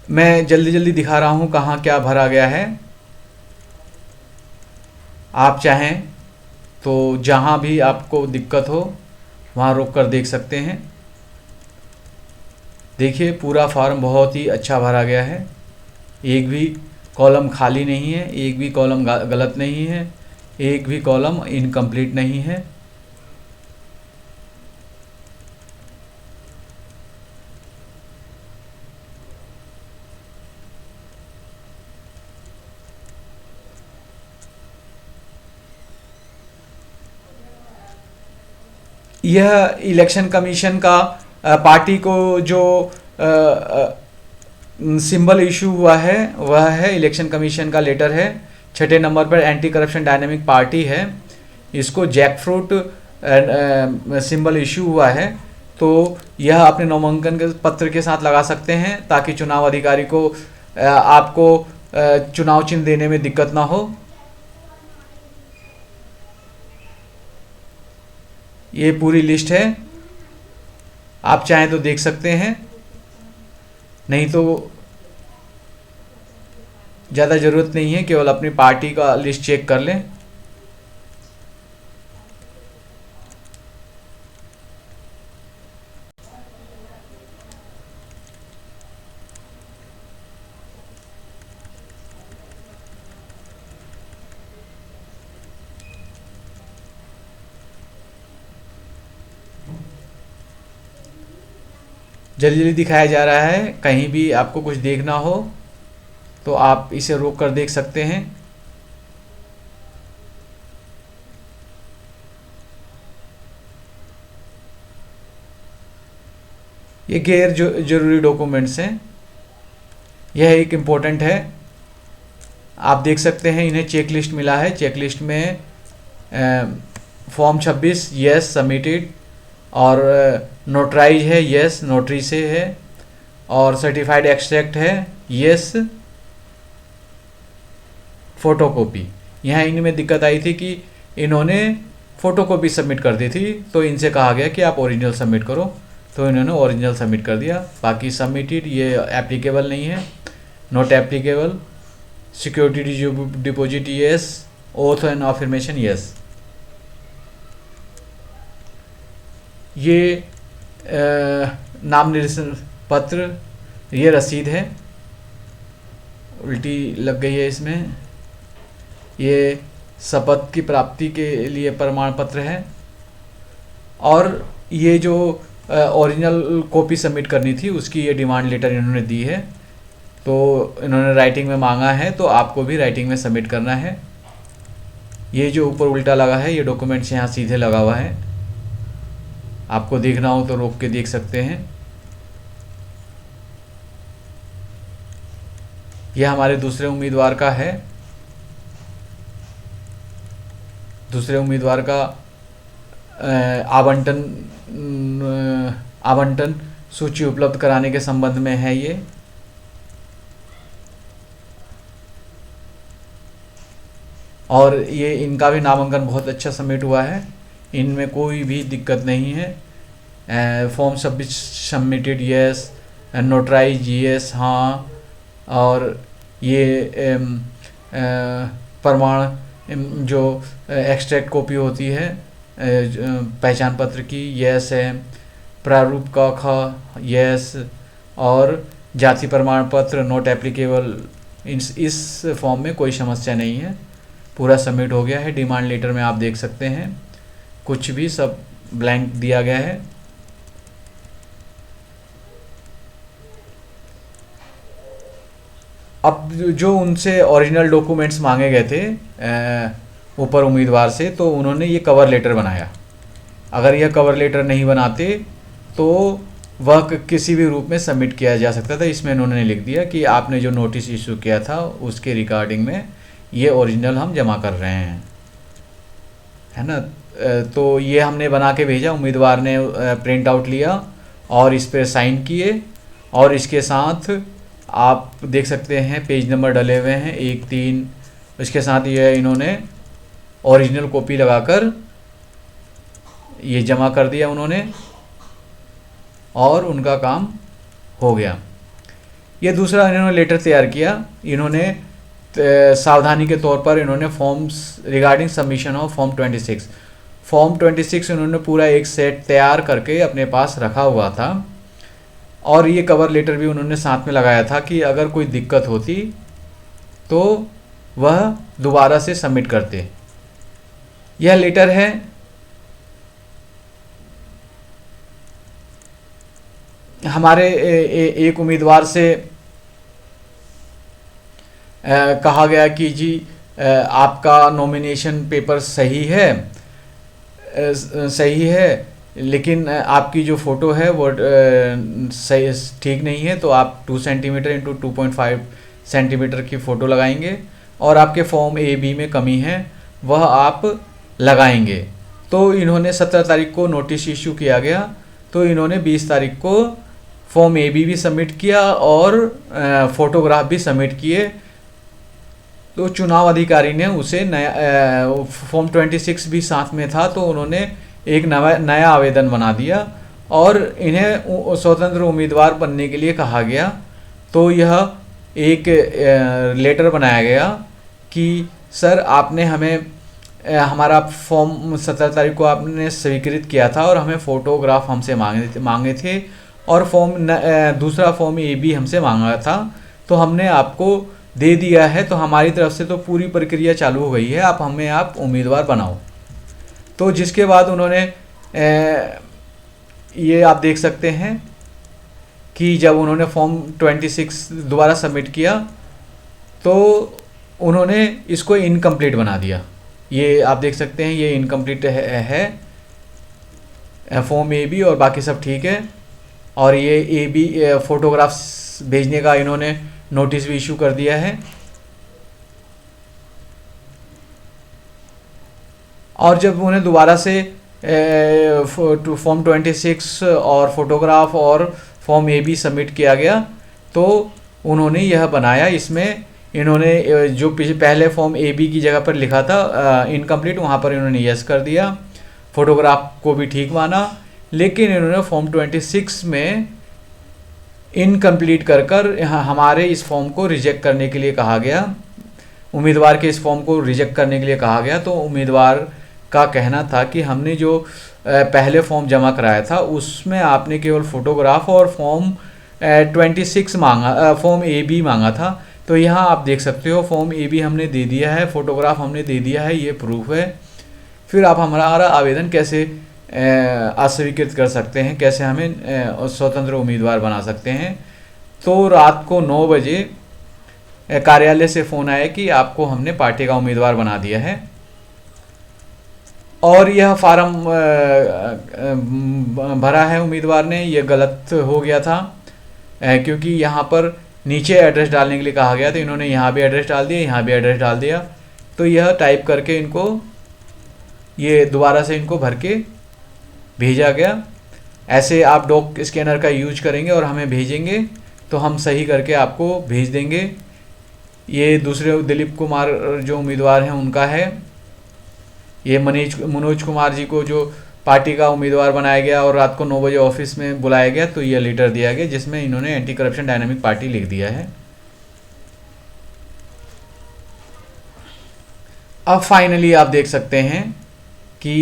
मैं जल्दी जल्दी दिखा रहा हूँ कहाँ क्या भरा गया है। आप चाहें तो जहाँ भी आपको दिक्कत हो वहाँ रोक कर देख सकते हैं। देखिए पूरा फॉर्म बहुत ही अच्छा भरा गया है, एक भी कॉलम खाली नहीं है, एक भी कॉलम गलत नहीं है, एक भी कॉलम इनकम्प्लीट नहीं है। यह इलेक्शन कमीशन का पार्टी को जो सिंबल इशू हुआ है वह है इलेक्शन कमीशन का लेटर है। 6 नंबर पर एंटी करप्शन डायनेमिक पार्टी है, इसको जैकफ्रूट सिंबल इशू हुआ है। तो यह अपने नामांकन के पत्र के साथ लगा सकते हैं ताकि चुनाव अधिकारी को आपको चुनाव चिन्ह देने में दिक्कत ना हो। ये पूरी लिस्ट है, आप चाहें तो देख सकते हैं, नहीं तो ज़्यादा ज़रूरत नहीं है, केवल अपनी पार्टी का लिस्ट चेक कर लें। जल्दी जल्दी दिखाया जा रहा है, कहीं भी आपको कुछ देखना हो तो आप इसे रोक कर देख सकते हैं। ये गैर जरूरी डॉक्यूमेंट्स हैं, यह एक इम्पोर्टेंट है। आप देख सकते हैं इन्हें चेक लिस्ट मिला है, चेक लिस्ट में फॉर्म 26 यस सबमिटेड, और नोटराइज है यस नोटरी से है, और सर्टिफाइड एक्सट्रैक्ट है यस फ़ोटोकॉपी। यहाँ इनमें दिक्कत आई थी कि इन्होंने फ़ोटोकॉपी सबमिट कर दी थी, तो इनसे कहा गया कि आप ओरिजिनल सबमिट करो, तो इन्होंने ओरिजिनल सबमिट कर दिया। बाकी सबमिटेड ये एप्लीकेबल नहीं है, not applicable. Security deposit yes, oath and affirmation yes. ये नाम निर्देशन पत्र, ये रसीद है, उल्टी लग गई है इसमें। ये शपथ की प्राप्ति के लिए प्रमाण पत्र है, और ये जो ओरिजिनल कॉपी सबमिट करनी थी उसकी ये डिमांड लेटर इन्होंने दी है, तो इन्होंने राइटिंग में मांगा है, तो आपको भी राइटिंग में सबमिट करना है। ये जो ऊपर उल्टा लगा है ये डॉक्यूमेंट्स यहाँ सीधे लगा हुआ है, आपको देखना हो तो रोक के देख सकते हैं। यह हमारे दूसरे उम्मीदवार का है, दूसरे उम्मीदवार का आवंटन सूची उपलब्ध कराने के संबंध में है ये। और ये इनका भी नामांकन बहुत अच्छा सबमिट हुआ है, इनमें कोई भी दिक्कत नहीं है। Form submitted yes, notarise yes हाँ, और ये प्रमाण जो एक्सट्रैक्ट कॉपी होती है पहचान पत्र की यस है, प्रारूप का ख यस, और जाति प्रमाण पत्र नॉट एप्लीकेबल। इस फॉर्म में कोई समस्या नहीं है, पूरा सबमिट हो गया है। डिमांड लेटर में आप देख सकते हैं कुछ भी सब ब्लैंक दिया गया है। अब जो उनसे ओरिजिनल डॉक्यूमेंट्स मांगे गए थे ऊपर उम्मीदवार से, तो उन्होंने ये कवर लेटर बनाया। अगर यह कवर लेटर नहीं बनाते तो वह किसी भी रूप में सबमिट किया जा सकता था। इसमें उन्होंने लिख दिया कि आपने जो नोटिस इशू किया था उसके रिगार्डिंग में ये ओरिजिनल हम जमा कर रहे हैं, है ना। तो ये हमने बना के भेजा, उम्मीदवार ने प्रिंट आउट लिया और इस पर साइन किए, और इसके साथ आप देख सकते हैं पेज नंबर डले हुए हैं 1-3। इसके साथ ये इन्होंने ओरिजिनल कॉपी लगाकर ये जमा कर दिया उन्होंने, और उनका काम हो गया। ये दूसरा इन्होंने लेटर तैयार किया। इन्होंने सावधानी के तौर पर इन्होंने forms regarding submission of form 26 इन्होंने पूरा एक सेट तैयार करके अपने पास रखा हुआ था, और ये कवर लेटर भी उन्होंने साथ में लगाया था कि अगर कोई दिक्कत होती तो वह दोबारा से सबमिट करते। यह लेटर है हमारे एक उम्मीदवार से कहा गया कि जी आपका नॉमिनेशन पेपर सही है, लेकिन आपकी जो फ़ोटो है वो सही ठीक नहीं है, तो आप 2 सेंटीमीटर इंटू 2.5 सेंटीमीटर की फ़ोटो लगाएंगे, और आपके फॉर्म ए बी में कमी है वह आप लगाएंगे। तो इन्होंने 17 तारीख को नोटिस इशू किया गया, तो इन्होंने 20 तारीख को फॉर्म ए बी भी सबमिट किया और फ़ोटोग्राफ भी सबमिट किए। तो चुनाव अधिकारी ने उसे नया फॉर्म 26 भी साथ में था, तो उन्होंने एक नया आवेदन बना दिया और इन्हें स्वतंत्र उम्मीदवार बनने के लिए कहा गया। तो यह एक लेटर बनाया गया कि सर आपने हमें हमारा फॉर्म 17 तारीख को आपने स्वीकृत किया था और हमें फ़ोटोग्राफ हमसे मांगे थे, और दूसरा फॉर्म ए बी हमसे मांगा था, तो हमने आपको दे दिया है, तो हमारी तरफ से तो पूरी प्रक्रिया चालू हो गई है, आप उम्मीदवार बनाओ। तो जिसके बाद उन्होंने ये आप देख सकते हैं कि जब उन्होंने फॉर्म 26 दोबारा सबमिट किया तो उन्होंने इसको इनकम्प्लीट बना दिया। ये आप देख सकते हैं ये इनकम्प्लीट है फॉर्म ए बी, और बाकी सब ठीक है। और ये ए बी फ़ोटोग्राफ्स भेजने का इन्होंने नोटिस भी इशू कर दिया है। और जब उन्हें दोबारा से फॉर्म 26 और फोटोग्राफ और फॉर्म ए बी सबमिट किया गया, तो उन्होंने यह बनाया। इसमें इन्होंने जो पहले फॉर्म ए बी की जगह पर लिखा था इनकम्प्लीट, वहाँ पर इन्होंने यस कर दिया, फ़ोटोग्राफ को भी ठीक माना, लेकिन इन्होंने फॉर्म 26 में इनकम्प्लीट कर हमारे इस फॉर्म को रिजेक्ट करने के लिए कहा गया, उम्मीदवार के इस फॉर्म को रिजेक्ट करने के लिए कहा गया। तो उम्मीदवार का कहना था कि हमने जो पहले फॉर्म जमा कराया था उसमें आपने केवल फ़ोटोग्राफ और फॉर्म 26 मांगा, फॉर्म ए बी मांगा था। तो यहाँ आप देख सकते हो फॉर्म ए बी हमने दे दिया है, फ़ोटोग्राफ हमने दे दिया है, ये प्रूफ है। फिर आप हमारा आवेदन कैसे अस्वीकृत कर सकते हैं, कैसे हमें स्वतंत्र उम्मीदवार बना सकते हैं। तो रात को 9 बजे कार्यालय से फ़ोन आया कि आपको हमने पार्टी का उम्मीदवार बना दिया है, और यह फार्म भरा है उम्मीदवार ने, यह गलत हो गया था क्योंकि यहाँ पर नीचे एड्रेस डालने के लिए कहा गया, तो इन्होंने यहाँ भी एड्रेस डाल दिया, यहाँ भी एड्रेस डाल दिया। तो यह टाइप करके इनको ये दोबारा से इनको भर के भेजा गया। ऐसे आप डॉक स्कैनर का यूज करेंगे और हमें भेजेंगे तो हम सही करके आपको भेज देंगे। ये दूसरे दिलीप कुमार जो उम्मीदवार हैं उनका है, ये मनोज कुमार जी को जो पार्टी का उम्मीदवार बनाया गया और रात को 9 बजे ऑफिस में बुलाया गया, तो यह लेटर दिया गया जिसमें इन्होंने एंटी करप्शन डायनामिक पार्टी लिख दिया है। अब फाइनली आप देख सकते हैं कि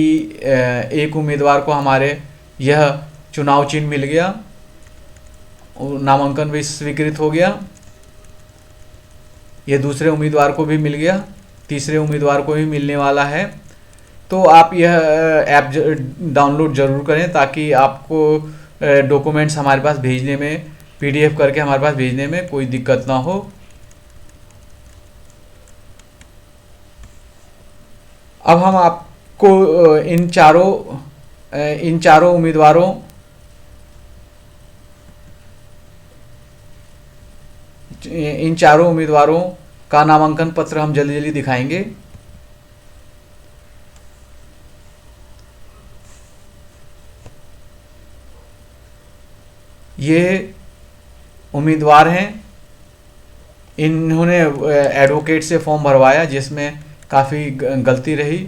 एक उम्मीदवार को हमारे यह चुनाव चिन्ह मिल गया, नामांकन भी स्वीकृत हो गया। ये दूसरे उम्मीदवार को भी मिल गया, तीसरे उम्मीदवार को भी मिलने वाला है। तो आप यह ऐप डाउनलोड ज़रूर करें ताकि आपको डॉक्यूमेंट्स हमारे पास भेजने में, PDF करके हमारे पास भेजने में कोई दिक्कत ना हो। अब हम आपको इन चारों उम्मीदवारों का नामांकन पत्र हम जल्दी जल्दी दिखाएंगे। ये उम्मीदवार हैं, इन्होंने एडवोकेट से फॉर्म भरवाया जिसमें काफ़ी गलती रही।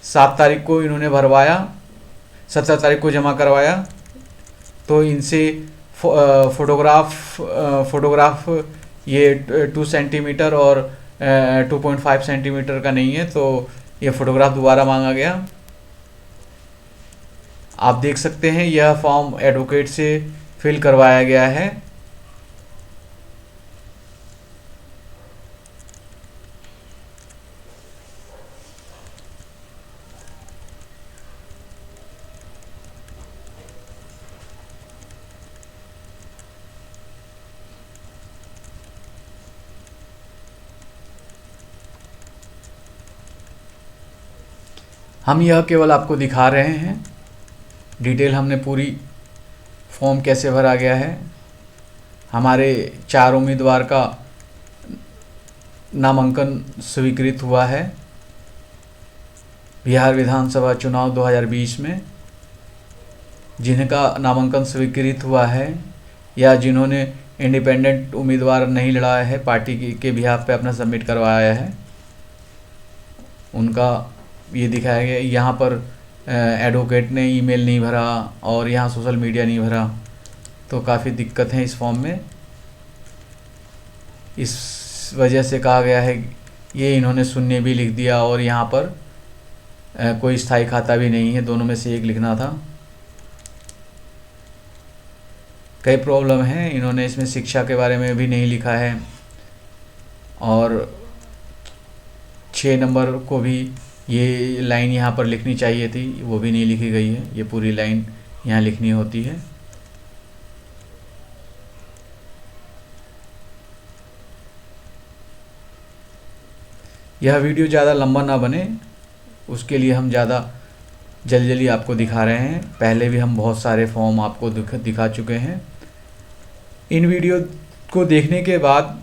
7 तारीख को इन्होंने भरवाया, 17 तारीख को जमा करवाया। तो इनसे फोटोग्राफ ये 2 सेंटीमीटर और 2.5 सेंटीमीटर का नहीं है, तो ये फ़ोटोग्राफ दोबारा मांगा गया। आप देख सकते हैं यह फॉर्म एडवोकेट से फिल करवाया गया है। हम यह केवल आपको दिखा रहे हैं, डिटेल हमने पूरी फॉर्म कैसे भरा गया है। हमारे 4 उम्मीदवार का नामांकन स्वीकृत हुआ है बिहार विधानसभा चुनाव 2020 में। जिनका नामांकन स्वीकृत हुआ है या जिन्होंने इंडिपेंडेंट उम्मीदवार नहीं लड़ाया है, पार्टी के बिहाफ पे अपना सबमिट करवाया है, उनका ये दिखाया गया। यहाँ पर एडवोकेट ने ईमेल नहीं भरा और यहाँ सोशल मीडिया नहीं भरा, तो काफ़ी दिक्कत है इस फॉर्म में। इस वजह से कहा गया है ये इन्होंने शून्य भी लिख दिया और यहाँ पर कोई स्थायी खाता भी नहीं है, दोनों में से एक लिखना था। कई प्रॉब्लम हैं, इन्होंने इसमें शिक्षा के बारे में भी नहीं लिखा है और 6 नंबर को भी ये लाइन यहाँ पर लिखनी चाहिए थी, वो भी नहीं लिखी गई है। ये पूरी लाइन यहाँ लिखनी होती है। यह वीडियो ज़्यादा लंबा ना बने उसके लिए हम ज़्यादा जल्दी आपको दिखा रहे हैं। पहले भी हम बहुत सारे फॉर्म आपको दिखा चुके हैं। इन वीडियो को देखने के बाद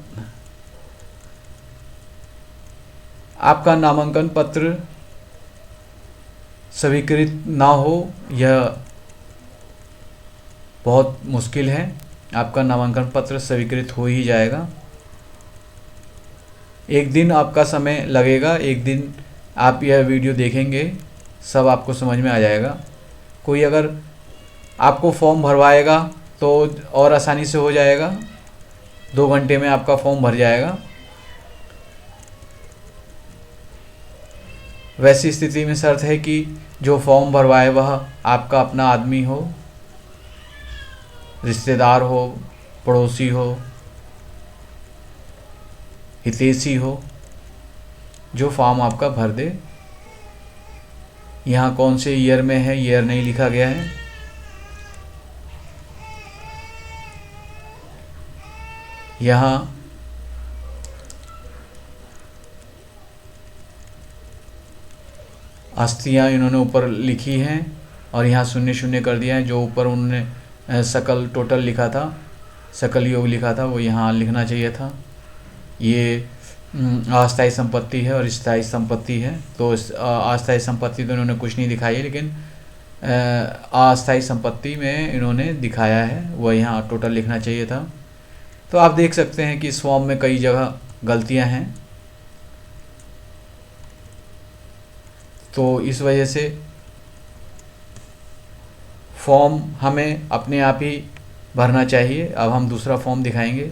आपका नामांकन पत्र स्वीकृत ना हो यह बहुत मुश्किल है। आपका नामांकन पत्र स्वीकृत हो ही जाएगा। एक दिन आपका समय लगेगा, एक दिन आप यह वीडियो देखेंगे, सब आपको समझ में आ जाएगा। कोई अगर आपको फॉर्म भरवाएगा तो और आसानी से हो जाएगा, 2 घंटे में आपका फॉर्म भर जाएगा। वैसी स्थिति में शर्त है कि जो फॉर्म भरवाए वह आपका अपना आदमी हो, रिश्तेदार हो, पड़ोसी हो, हितैषी हो, जो फॉर्म आपका भर दे। यहाँ कौन से ईयर में है, ईयर नहीं लिखा गया है। यहाँ अस्थियाँ इन्होंने ऊपर लिखी हैं और यहाँ 0 कर दिया है। जो ऊपर उन्होंने सकल टोटल लिखा था, सकल योग लिखा था, वो यहाँ लिखना चाहिए था। ये अस्थायी संपत्ति है और स्थायी संपत्ति है। तो अस्थायी संपत्ति तो इन्होंने कुछ नहीं दिखाई है, लेकिन अस्थायी संपत्ति में इन्होंने दिखाया है, वह यहाँ टोटल लिखना चाहिए था। तो आप देख सकते हैं कि इस फॉर्म में कई जगह गलतियाँ हैं। तो इस वजह से फॉर्म हमें अपने आप ही भरना चाहिए। अब हम दूसरा फॉर्म दिखाएंगे।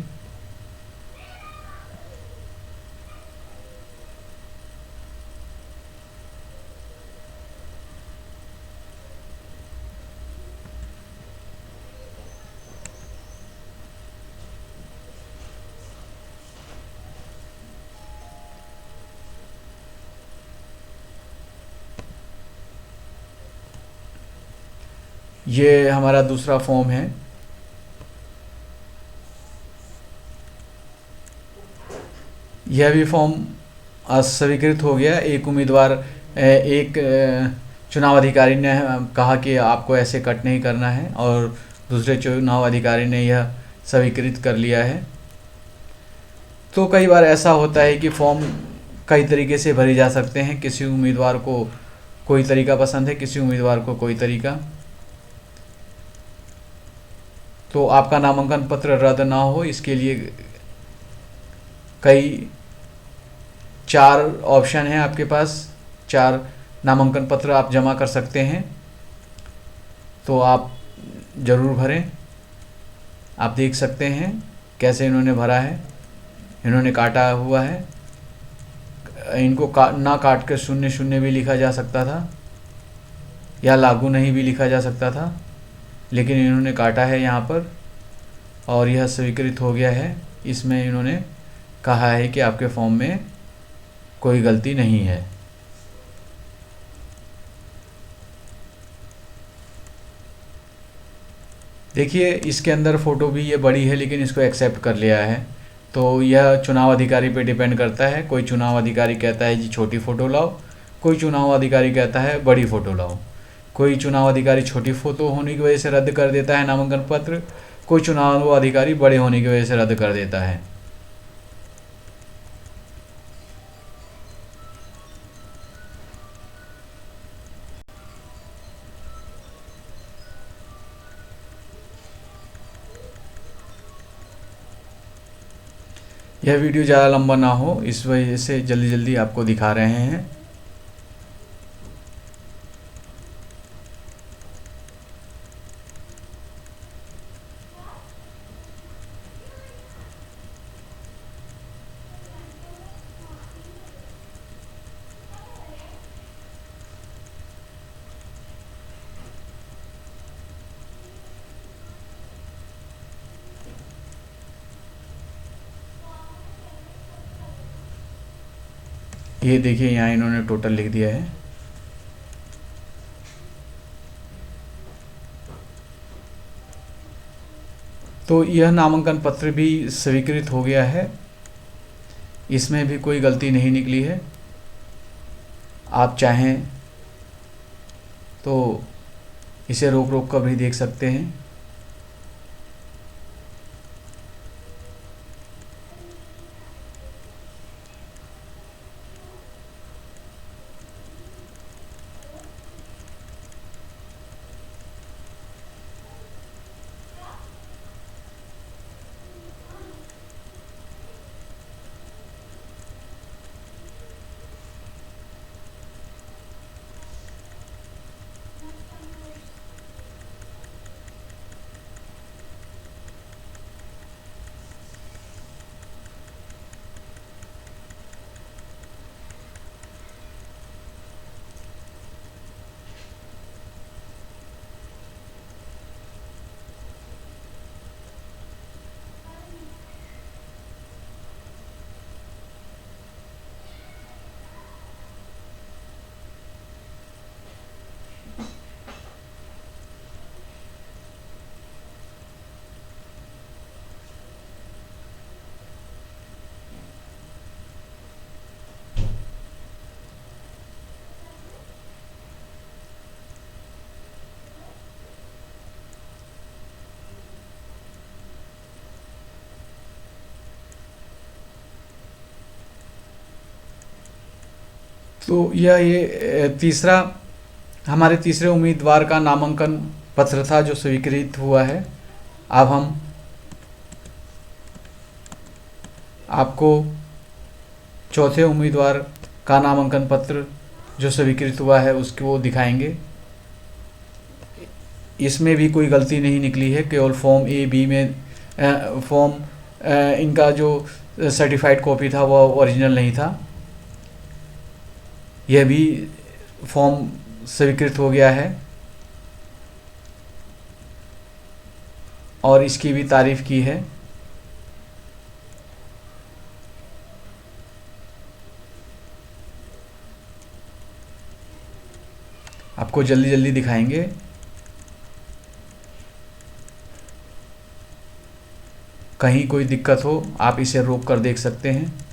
ये हमारा दूसरा फॉर्म है। यह भी फॉर्म स्वीकृत हो गया। एक उम्मीदवार एक चुनाव अधिकारी ने कहा कि आपको ऐसे कट नहीं करना है और दूसरे चुनाव अधिकारी ने यह स्वीकृत कर लिया है। तो कई बार ऐसा होता है कि फॉर्म कई तरीके से भरे जा सकते हैं। किसी उम्मीदवार को कोई तरीका पसंद है, किसी उम्मीदवार को कोई तरीका। तो तो आपका नामांकन पत्र रद्द ना हो इसके लिए कई 4 ऑप्शन हैं आपके पास, 4 नामांकन पत्र आप जमा कर सकते हैं, तो आप ज़रूर भरें। आप देख सकते हैं कैसे इन्होंने भरा है, इन्होंने काटा हुआ है। इनको ना काट कर 0 भी लिखा जा सकता था या लागू नहीं भी लिखा जा सकता था, लेकिन इन्होंने काटा है यहाँ पर और यह स्वीकृत हो गया है। इसमें इन्होंने कहा है कि आपके फॉर्म में कोई गलती नहीं है। देखिए इसके अंदर फ़ोटो भी ये बड़ी है, लेकिन इसको एक्सेप्ट कर लिया है। तो यह चुनाव अधिकारी पे डिपेंड करता है। कोई चुनाव अधिकारी कहता है जी छोटी फ़ोटो लाओ, कोई चुनाव अधिकारी कहता है बड़ी फ़ोटो लाओ। कोई चुनाव अधिकारी छोटी फ़ोटो होने की वजह से रद्द कर देता है नामांकन पत्र, कोई चुनाव अधिकारी बड़े होने की वजह से रद्द कर देता है। यह वीडियो ज़्यादा लंबा ना हो इस वजह से जल्दी जल्दी आपको दिखा रहे हैं। ये देखिए यहाँ इन्होंने टोटल लिख दिया है। तो यह नामांकन पत्र भी स्वीकृत हो गया है, इसमें भी कोई गलती नहीं निकली है। आप चाहें तो इसे रोक रोक कर भी देख सकते हैं। तो ये तीसरा हमारे तीसरे उम्मीदवार का नामांकन पत्र था जो स्वीकृत हुआ है। अब हम आपको चौथे उम्मीदवार का नामांकन पत्र जो स्वीकृत हुआ है उसको दिखाएंगे। इसमें भी कोई गलती नहीं निकली है, केवल फॉर्म ए बी में फॉर्म इनका जो सर्टिफाइड कॉपी था वो ओरिजिनल नहीं था। यह भी फॉर्म स्वीकृत हो गया है और इसकी भी तारीफ़ की है। आपको जल्दी जल्दी दिखाएंगे। कहीं कोई दिक्कत हो आप इसे रोक कर देख सकते हैं।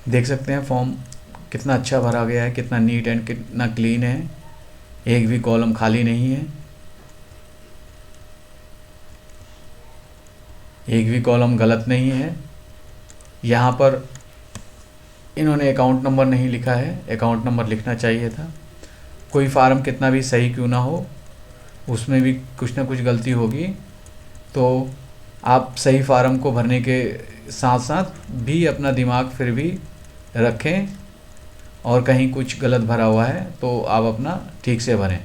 देख सकते हैं फॉर्म कितना अच्छा भरा गया है, कितना नीट एंड कितना क्लीन है, एक भी कॉलम खाली नहीं है, एक भी कॉलम गलत नहीं है। यहाँ पर इन्होंने अकाउंट नंबर नहीं लिखा है, अकाउंट नंबर लिखना चाहिए था। कोई फार्म कितना भी सही क्यों ना हो, उसमें भी कुछ ना कुछ गलती होगी, तो आप सही फार्म को भरने के साथ साथ भी अपना दिमाग फिर भी रखें, और कहीं कुछ गलत भरा हुआ है तो आप अपना ठीक से भरें।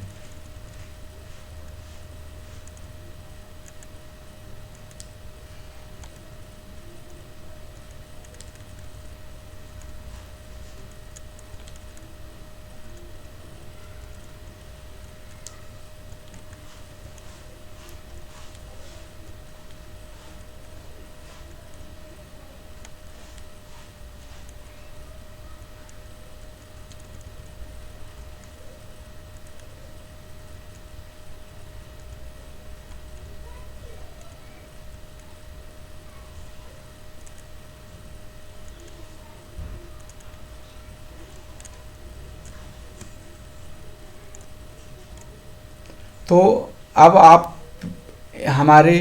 तो अब आप हमारे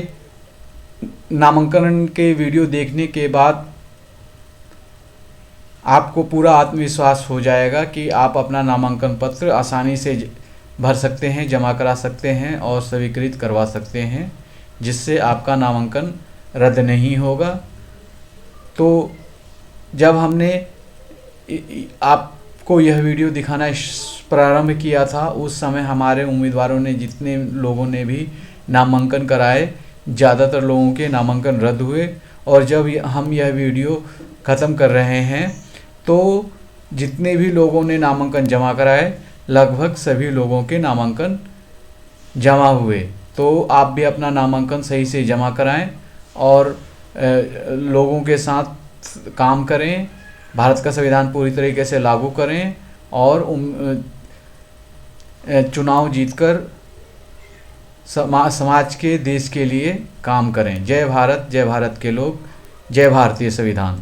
नामांकन के वीडियो देखने के बाद आपको पूरा आत्मविश्वास हो जाएगा कि आप अपना नामांकन पत्र आसानी से भर सकते हैं, जमा करा सकते हैं और स्वीकृत करवा सकते हैं, जिससे आपका नामांकन रद्द नहीं होगा। तो जब हमने आपको यह वीडियो दिखाना प्रारंभ किया था, उस समय हमारे उम्मीदवारों ने, जितने लोगों ने भी नामांकन कराए, ज़्यादातर लोगों के नामांकन रद्द हुए। और जब हम यह वीडियो ख़त्म कर रहे हैं तो जितने भी लोगों ने नामांकन जमा कराए, लगभग सभी लोगों के नामांकन जमा हुए। तो आप भी अपना नामांकन सही से जमा कराएं और लोगों के साथ काम करें, भारत का संविधान पूरी तरीके से लागू करें और चुनाव जीतकर समाज के, देश के लिए काम करें। जय भारत के लोग, जय भारतीय संविधान।